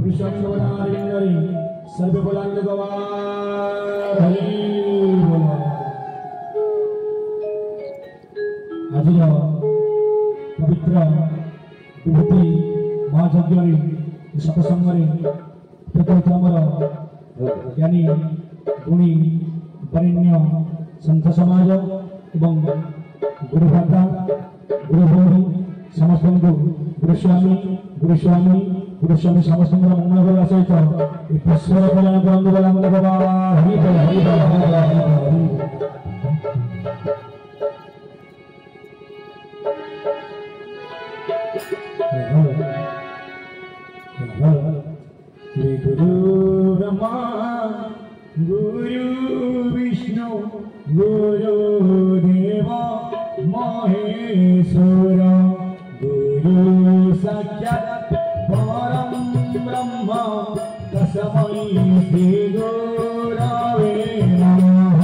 पुरुषोत्तमनारायण सर्व बुलंद गवार हरि बोल। आज पवित्र विभूति महायज्ञ सत्संग आमर ज्ञानी गुणी वरेण्य संत समाज एवं गुरुभ्राता गुरुभौरी समस्त गुरुस्वामी गुरुस्वामी समस्त मंगल करवा सहित पुष्पर कल्याण करंदु बोला बाबा हरि बोल हरि बोल हरि गुरु ब्रह्मा गुरु विष्णु गुरु देव महेश्वर गुरु साक्षात् परम ब्रह्म तस्मै श्री गुरवे नमः।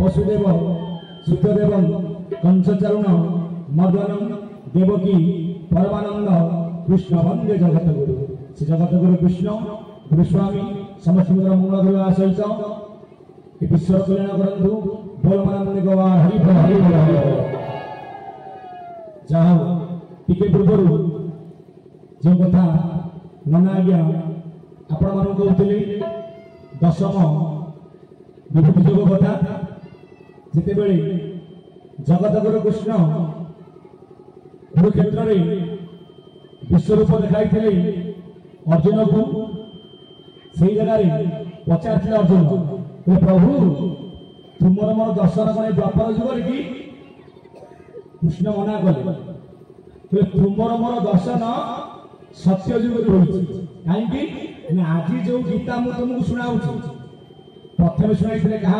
वसुदेव सुखदेव कंसचारुण मदन देवकी परमानंद कृष्ण वंदे जगत गुरु श्री जगत गुरु कृष्ण गुरुस्वामी समस्त मंगल करवा सहित विश्व कल्याण करंतु बोलमानंद गवा हरि बोल हरि बोल हरि बोल जाओ टिके पूर्व जो कथा नना आज्ञा आपण मान कहते दशम विभूति योग कथा जिते बेले जगत गुरु कृष्ण कुरुक्षेत्र में विश्वरूप देखाई अर्जुन को से जगह पचार अर्जुन प्रभु तुमर मोर दर्शन कौन द्वापर जुग कि कृष्ण मना कले तुमर मोर दर्शन सत्य जुग कहीं आज जो गीता मुझे तुमको शुणाऊ प्रथम शुणाई क्या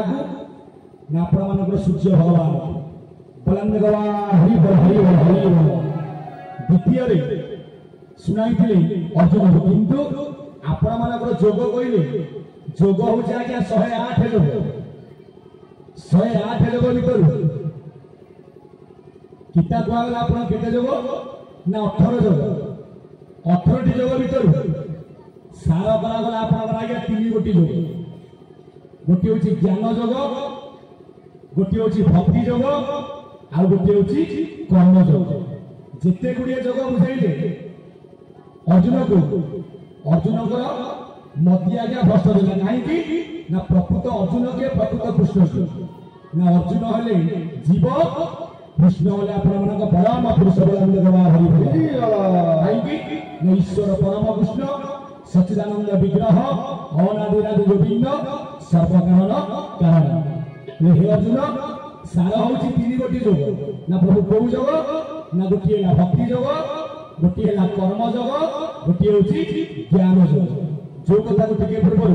आपण मान सूर्य भगवान बलंद गवा हरि बोल हरि बोल हरि बोल द्वितीय शुणाई अर्जुन किंतु आपण मान जोग कहले जोग हूँ आज्ञा 108 जोग 108 जोग भर गीता कहला आप जोग ना 18 जोग 18 टी जोग भर सार करागला आप 3 गोटी जोग गोटे हूँ ज्ञान जोग गोटे हूँ भक्ति जोग आ गोटे हूँ कर्म जोग जिते गुड़िए जोग बुझे अर्जुन को अर्जुन मदी आज्ञा भ्रष्ट देला कहीं ना प्रकृत अर्जुन के प्रकृत कृष्ण के ना अर्जुन हेले जीव कृष्ण हेले आपण परम पुरुष बलंद गवा हरि कहीं ना ईश्वर परम कृष्ण सच्चिदानंद विग्रह अनादिरादि गोविंद सर्वकारण कारण हे अर्जुन सार हूँ 3 गोटी जोग ना प्रभु कौ जोग ना गोटे भक्ति जोग गोटे कर्म जोग गोटे हूँ ज्ञान जोग जो कथा को टिके पूर्व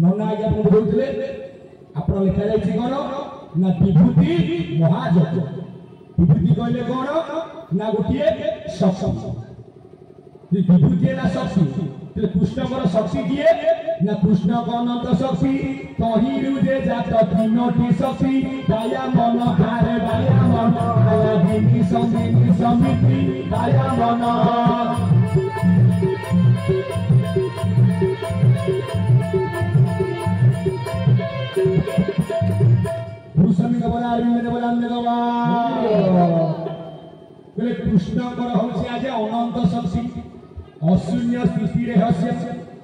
नना आज्ञा आपको बुझाऊे आप लिखा जाए कौन ना विभूति महाजग विभूति कहले कौन ना गोटे शक्ति विभूति है शक्ति कृष्ण शक्ति किए ना कृष्ण अनंत शक्ति कही रुजे जात 3टी शक्ति दया मन हारे दया मन दया दिनी संदिनी समिति दया मन कृष्ण आज अनंत शक्ति अशून्य स्थिति रहस्य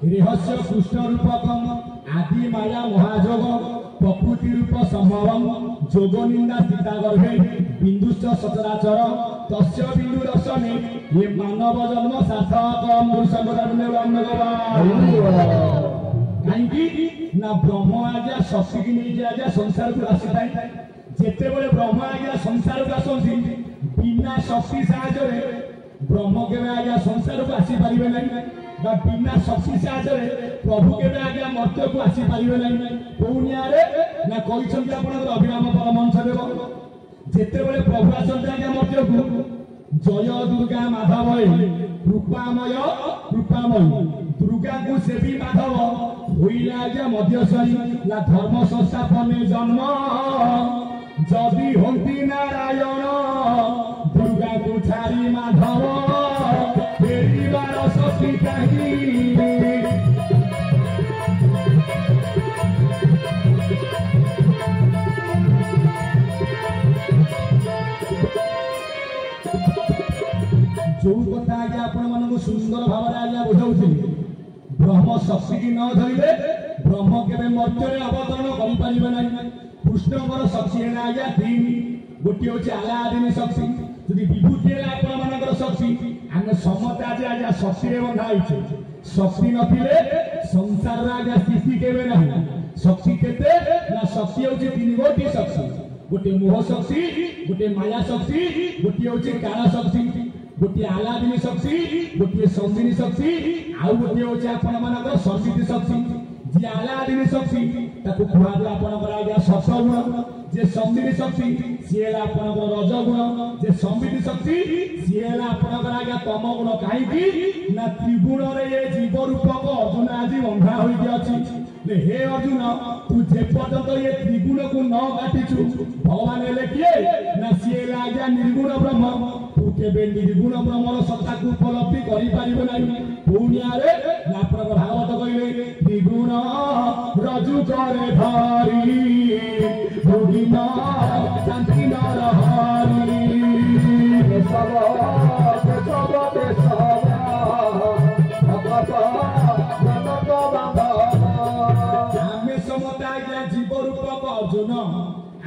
रहस्य कृष्ण रूपकम आदि माया महाजोग प्रकृति रूप संभवम जोग निंदा सीता गर्भे बिंदुश्च सचराचर तस्य बिंदु दर्शने ये मानव जन्म सार्थक कहीं ना ब्रह्म आज्ञा शक्ति की नहीं आज्ञा संसार को आसी था जिते बड़े ब्रह्म आज्ञा संसार को आसती बिना शक्ति साहाय्य ब्रह्म के आज्ञा संसार को आसी पारे ना बिना शक्ति साहाय्य प्रभु के आज्ञा मर्त्य को आसी पारे ना कौनिया ना कहते अभिराम परमहंस देव जिते बड़े प्रभु आसते आज्ञा मर्त्य को जय दुर्गा माधव रूपामय रूपामय दुर्गा को सेवी माधव हुईला आज्ञा मध्यश्वरी ना धर्म संस्थापने जन्म जदि हंती नारायण दुर्गा को छाड़ी माधव फेरिबार शक्ति कहीं जो कथा आज्ञा आपण मानक सुंदर भाव आज्ञा बुझाऊली ब्रह्म शक्ति की न धरले ब्रह्म केवे मर्त्य अवतरण कर कृष्णकर शक्ति है आज्ञा 3 गोटे हूँ आलादिनी शक्ति यदि विभूति है आपण मानकर शक्ति आम समस्त आज आज्ञा शक्ति बंधा शक्ति नथिले संसार आज्ञा स्थिति केवे ना शक्ति केते ना शक्ति हूँ 3 गोटी शक्ति गोटे मोह शक्ति गोटे माया शक्ति गोटे हूँ काल शक्ति गोटे आलादिनी शक्ति गोटे संदिनी शक्ति आउ गोटे हूँ आपण मानकर संदिनी शक्ति जी आलादिनी शक्ति ताको खुआला आपनकर आज्ञा सत्गुण जे संदिनी शक्ति सीएला आपनकर रजगुण जे संबिति शक्ति सीएला आपनकर आज्ञा तम गुण कहीं ना त्रिगुण रे ये जीव रूपक अर्जुन आज ଆଜି ବନ୍ଧା ହୋଇକି ଅଛି। हे अर्जुन तू जे पर्यंत ये त्रिगुण को न काटिचु भगवान हेले किए ना सीए आज्ञा निर्गुण ब्रह्म तू केबे निर्गुण ब्रह्मर सत्ता को उपलब्धि करि पारिबो नाही। पुण्या रे ना प्रभु भागवत कहिले त्रिगुण रजु करे धारी भोगिन शांति नरहरी सब जीव रूपक अर्जुन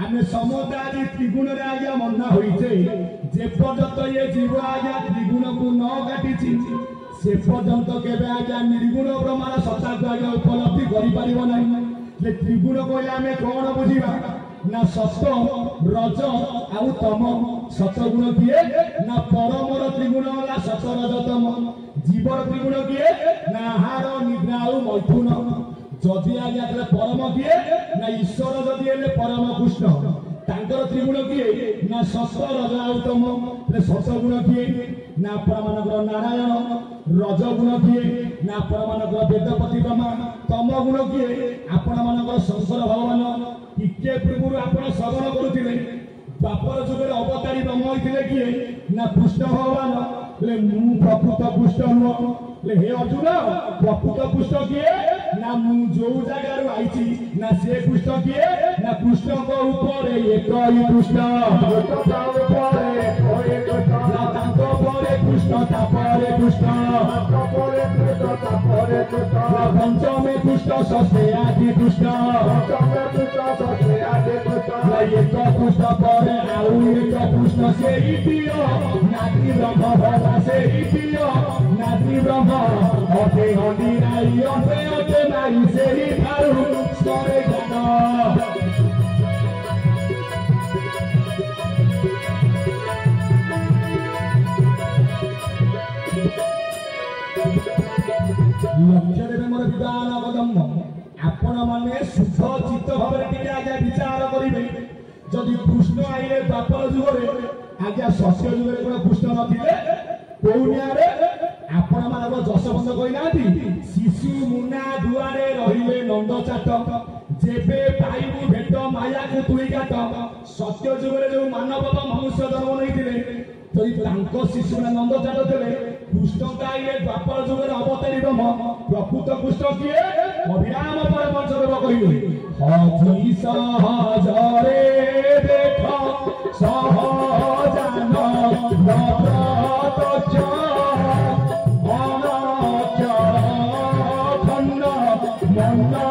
आम समस्त आज त्रिगुण आज्ञा मना होइछे जे पर्यंत ये जीव आज्ञा त्रिगुण को न काटिछि से पर्यंत केबे आज्ञा निर्गुण ब्रह्मर सत्ता को आज्ञा उपलब्धि करि परिबो नाही। जे त्रिगुण कहले आमे कोन बुझिबा ना सत्व रज आउ तम सतगुण किए ना परमर त्रिगुण होला सत रज तम जीवर त्रिगुण किए ना आहार निद्रा आउ मैथुन जदि आज्ञा परम किए ना ईश्वर जदि हेले परम कृष्ण तांकर त्रिगुण किए ना सत रज आउ तम सतगुण किए ना अपरामानकर नारायण रजगुण किए ना अपरामानकर वेदपति ब्रह्मा तम गुण किए आपण मानकर शंकर भगवान टिके पूर्व आपण श्रवण करुथिले द्वापर जुगे अवतारी ब्रह्म होइथिले किए ना कृष्ण भगवान ले मु प्रकृत कृष्ण नुह ले हे अर्जुन प्रकृत कृष्ण किए ना मु जो जगार आईची ना से कृष्ण किए ना कृष्ण को ऊपर एक ही कृष्ण ना तांको परे कृष्ण तापरे कृष्ण ना पंचमे कृष्ण षष्ठे आदि कृष्ण ना एक कृष्ण परे आउ एक कृष्ण से ही पियो नाती ब्रह्म भला से ही पियो नाती ब्रह्म ओते होनी नाई ओते नाई से ही थारू स्टोरे जानो लक्ष्य देवे मोर विधान अवदम्म आपण माने शुद्ध चित्त भावरे टिके आज्ञा विचार करिवे जदि कृष्ण आइले द्वापर जुगरे आज्ञा सत्य जुगरे कोन कृष्ण नथिले कोउनिया रे आपण मानव जसवंत कहिनाथि शिशु मुना दुआरे रहिले नंद चाट जेबे पाइबु भेट माया को तुई काट सत्य जुगरे जो मानव मनुष्य जन्म नैथिले जदि तांको शिशु नंद चाट देले कृष्ण आइले द्वापर जुगरे अवतारी ब्रह्म प्रकृत कृष्ण किए अभिराम परमहंसदेव कहिले हजि सहजरे देख सहजान नप्रतक्ष अनचर खण्ड मंगला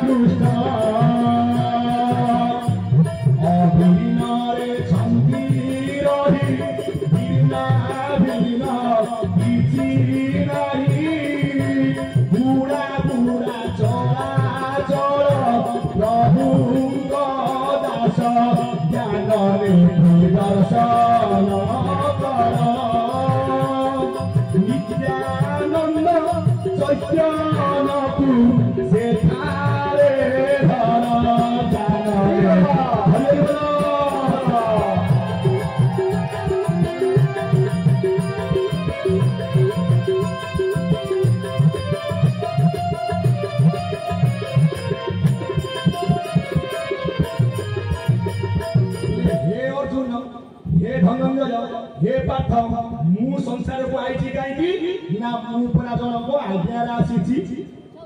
कृष्ण अभिनरे छन्दी रही बिना बिना किछि नाही बुढ़ा बुढ़ा चला चल प्रभुଙ୍କ दास ज्ञानरे दर्शन कर नित्यानंद चैतन्यकु से थारे धर ज्ञानरे हे पार्थ मु संसार को आईची काईकी ना मु परा जन को आज्ञा आसीची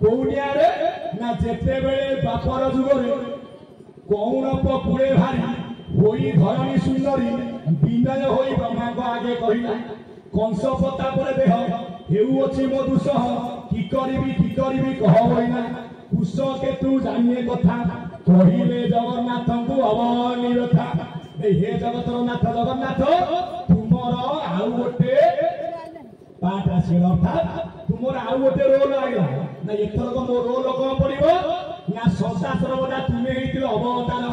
कोउनिया रे ना जेते बेले बापर जुगरे कौन पुरे भारी होई धरणी सुंदरी विनय होई ब्रह्मा को आगे कहिला कंस पता पर देह हेउ अछि मधुसह की करिबी कह होइना कुश के तू जानिए कथा कहिले जगन्नाथ को अवनी रथा हे जगतर नाथ जगन्नाथ तुमर आउ गोटे पाठ आसिल अर्थात तुमर आउ गोटे रोल आइला ना एथरक मो रोल कम पड़िबो ना सदा सर्वदा तुमे हेतिल अवतार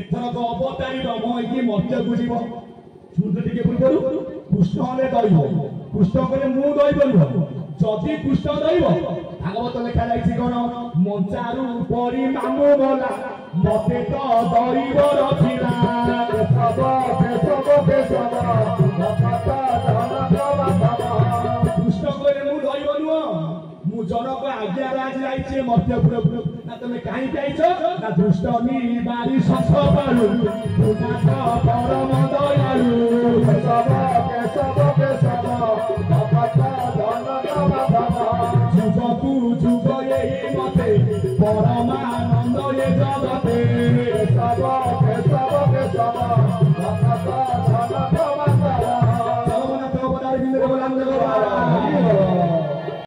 एथरक अवतारी ब्रह्म हेकि मर्त्य बुझिबो शुद्ध टिके पूर्वरु कृष्ण हले दैव कृष्ण कले मु दैव नुह जदि कृष्ण दैव भागवत लेखा जाइछि कोन मंचारु परि मामु बोला मते तो दैव रथिला सब कृष्ण कले मु दैव नुह मु जनक आज्ञा राज जाइछे मध्यपुर ना तुम कहीं जाइछ ना दुष्ट निबारी सस बालु